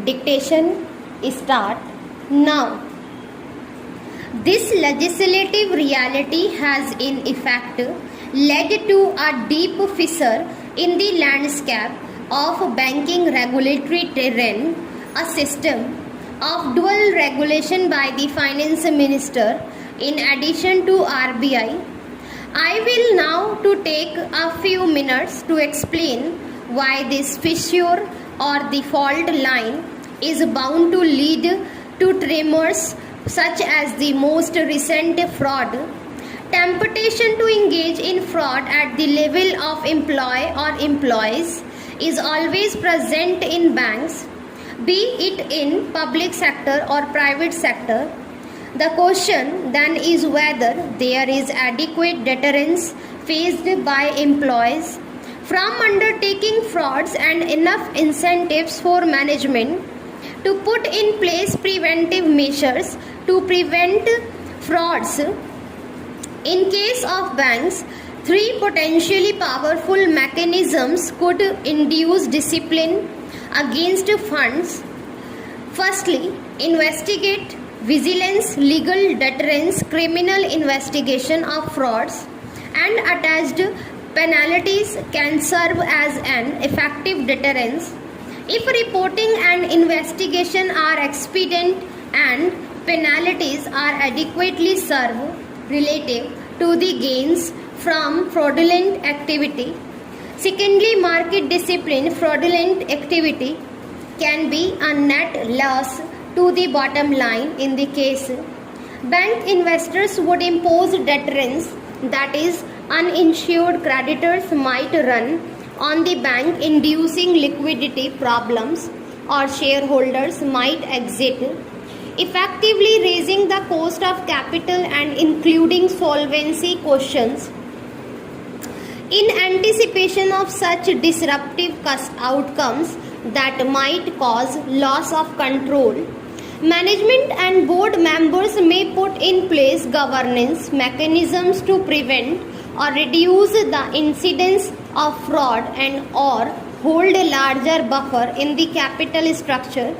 Dictation start now. This legislative reality has in effect led to a deep fissure in the landscape of banking regulatory terrain, a system of dual regulation by the finance minister in addition to RBI. I will now to take a few minutes to explain why this fissure or the fault line is bound to lead to tremors such as the most recent fraud. Temptation to engage in fraud at the level of employee or employees is always present in banks, be it in public sector or private sector. The question then is whether there is adequate deterrence faced by employees from undertaking frauds and enough incentives for management to put in place preventive measures to prevent frauds. In case of banks, three potentially powerful mechanisms could induce discipline against funds. Firstly, investigate, vigilance, legal deterrence, criminal investigation of frauds, and attached penalties can serve as an effective deterrence. If reporting and investigation are expedient and penalties are adequately served relative to the gains from fraudulent activity. Secondly, market discipline. Fraudulent activity can be a net loss to the bottom line. In the case, bank investors would impose deterrence, that is, uninsured creditors might run on the bank, inducing liquidity problems, or shareholders might exit, effectively raising the cost of capital and including solvency questions. In anticipation of such disruptive outcomes that might cause loss of control, management and board members may put in place governance mechanisms to prevent or reduce the incidence of fraud and or hold a larger buffer in the capital structure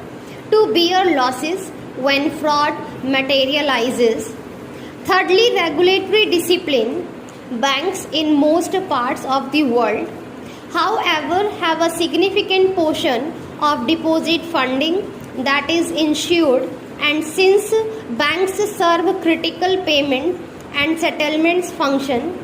to bear losses when fraud materializes. Thirdly, regulatory discipline. Banks in most parts of the world, however, have a significant portion of deposit funding that is insured, and since banks serve critical payment and settlements function,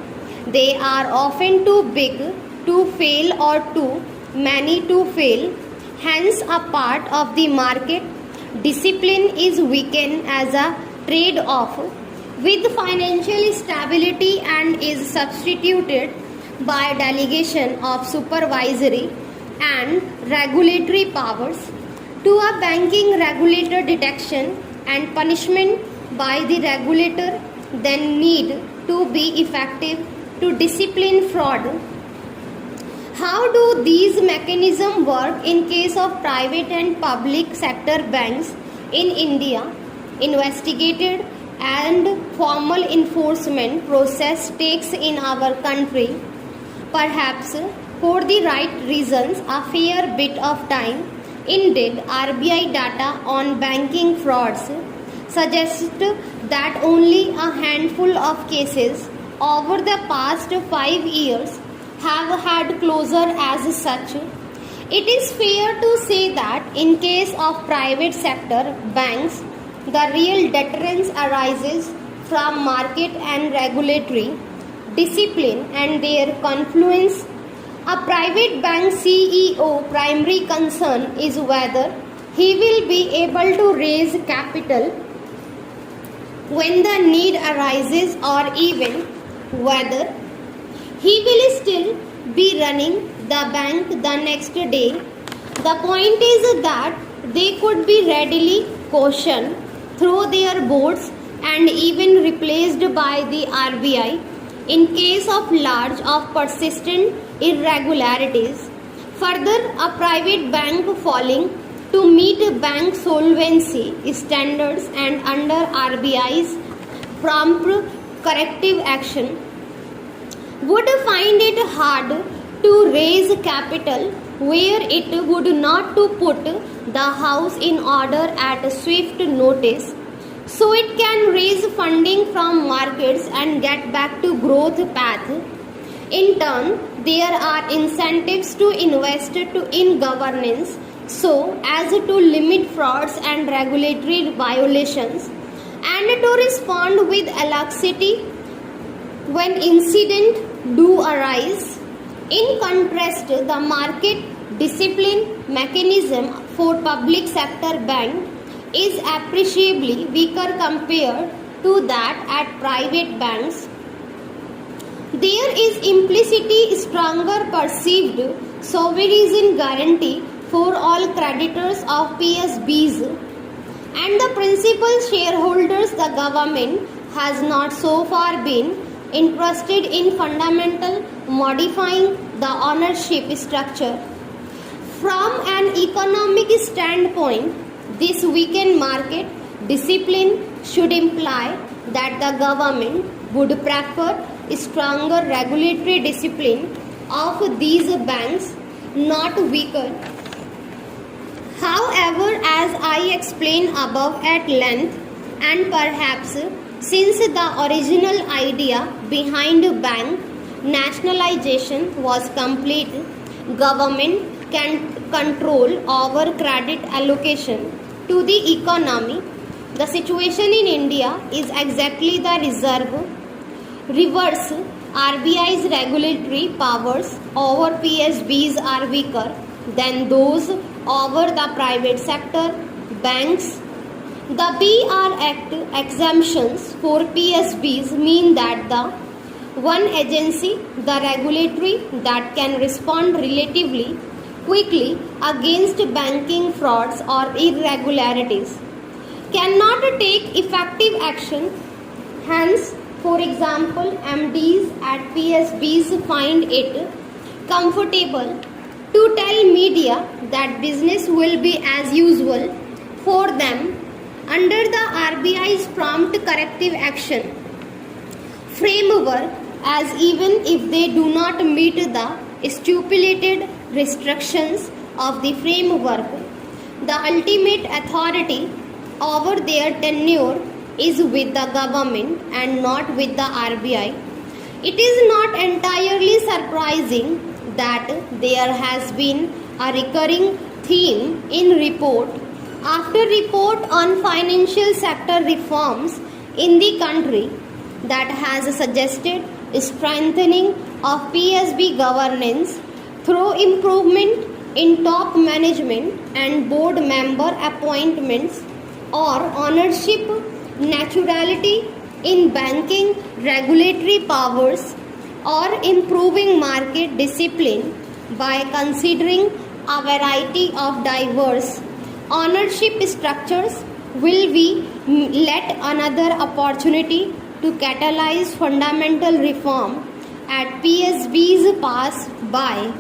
they are often too big to fail or too many to fail. Hence, a part of the market discipline is weakened as a trade-off with financial stability and is substituted by delegation of supervisory and regulatory powers to a banking regulator. Detection and punishment by the regulator then need to be effective to discipline fraud. How do these mechanisms work in case of private and public sector banks in India? Investigated and formal enforcement process takes in our country, perhaps for the right reasons, a fair bit of time. Indeed, RBI data on banking frauds suggests that only a handful of cases over the past 5 years have had closure as such. It is fair to say that in case of private sector banks, the real deterrence arises from market and regulatory discipline and their confluence. A private bank CEO primary concern is whether he will be able to raise capital when the need arises, or even whether he will still be running the bank the next day. The point is that they could be readily cautioned through their boards and even replaced by the RBI in case of large or persistent irregularities. Further, a private bank failing to meet bank solvency standards and under RBI's prompt corrective action would find it hard to raise capital where it would not to put the house in order at swift notice so it can raise funding from markets and get back to growth path. In turn, there are incentives to invest in governance so as to limit frauds and regulatory violations and to respond with alacrity when incidents do arise. In contrast, the market discipline mechanism for public sector bank is appreciably weaker compared to that at private banks. There is implicitly stronger perceived sovereign guarantee for all creditors of PSBs and the principal shareholders. The government has not so far been interested in fundamental modifying the ownership structure. From an economic standpoint, this weakened market discipline should imply that the government would prefer stronger regulatory discipline of these banks, not weaker. However, as I explained above at length, and perhaps since the original idea behind bank nationalization was complete, government can control over credit allocation to the economy. The situation in India is exactly the reverse. RBI's regulatory powers over PSBs are weaker than those over the private sector banks. The BR Act exemptions for PSBs mean that the one agency, the regulatory, that can respond relatively quickly against banking frauds or irregularities cannot take effective action. Hence, for example, MDs at PSBs find it comfortable to tell media that business will be as usual for them under the RBI's prompt corrective action framework, as even if they do not meet the stipulated restrictions of the framework, the ultimate authority over their tenure is with the government and not with the RBI. It is not entirely surprising that there has been a recurring theme in report after report on financial sector reforms in the country that has suggested strengthening of PSB governance through improvement in top management and board member appointments or ownership neutrality in banking regulatory powers or improving market discipline by considering a variety of diverse ownership structures will be yet another opportunity to catalyze fundamental reform at PSBs passed by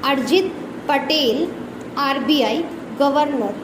Arjit Patel, RBI Governor.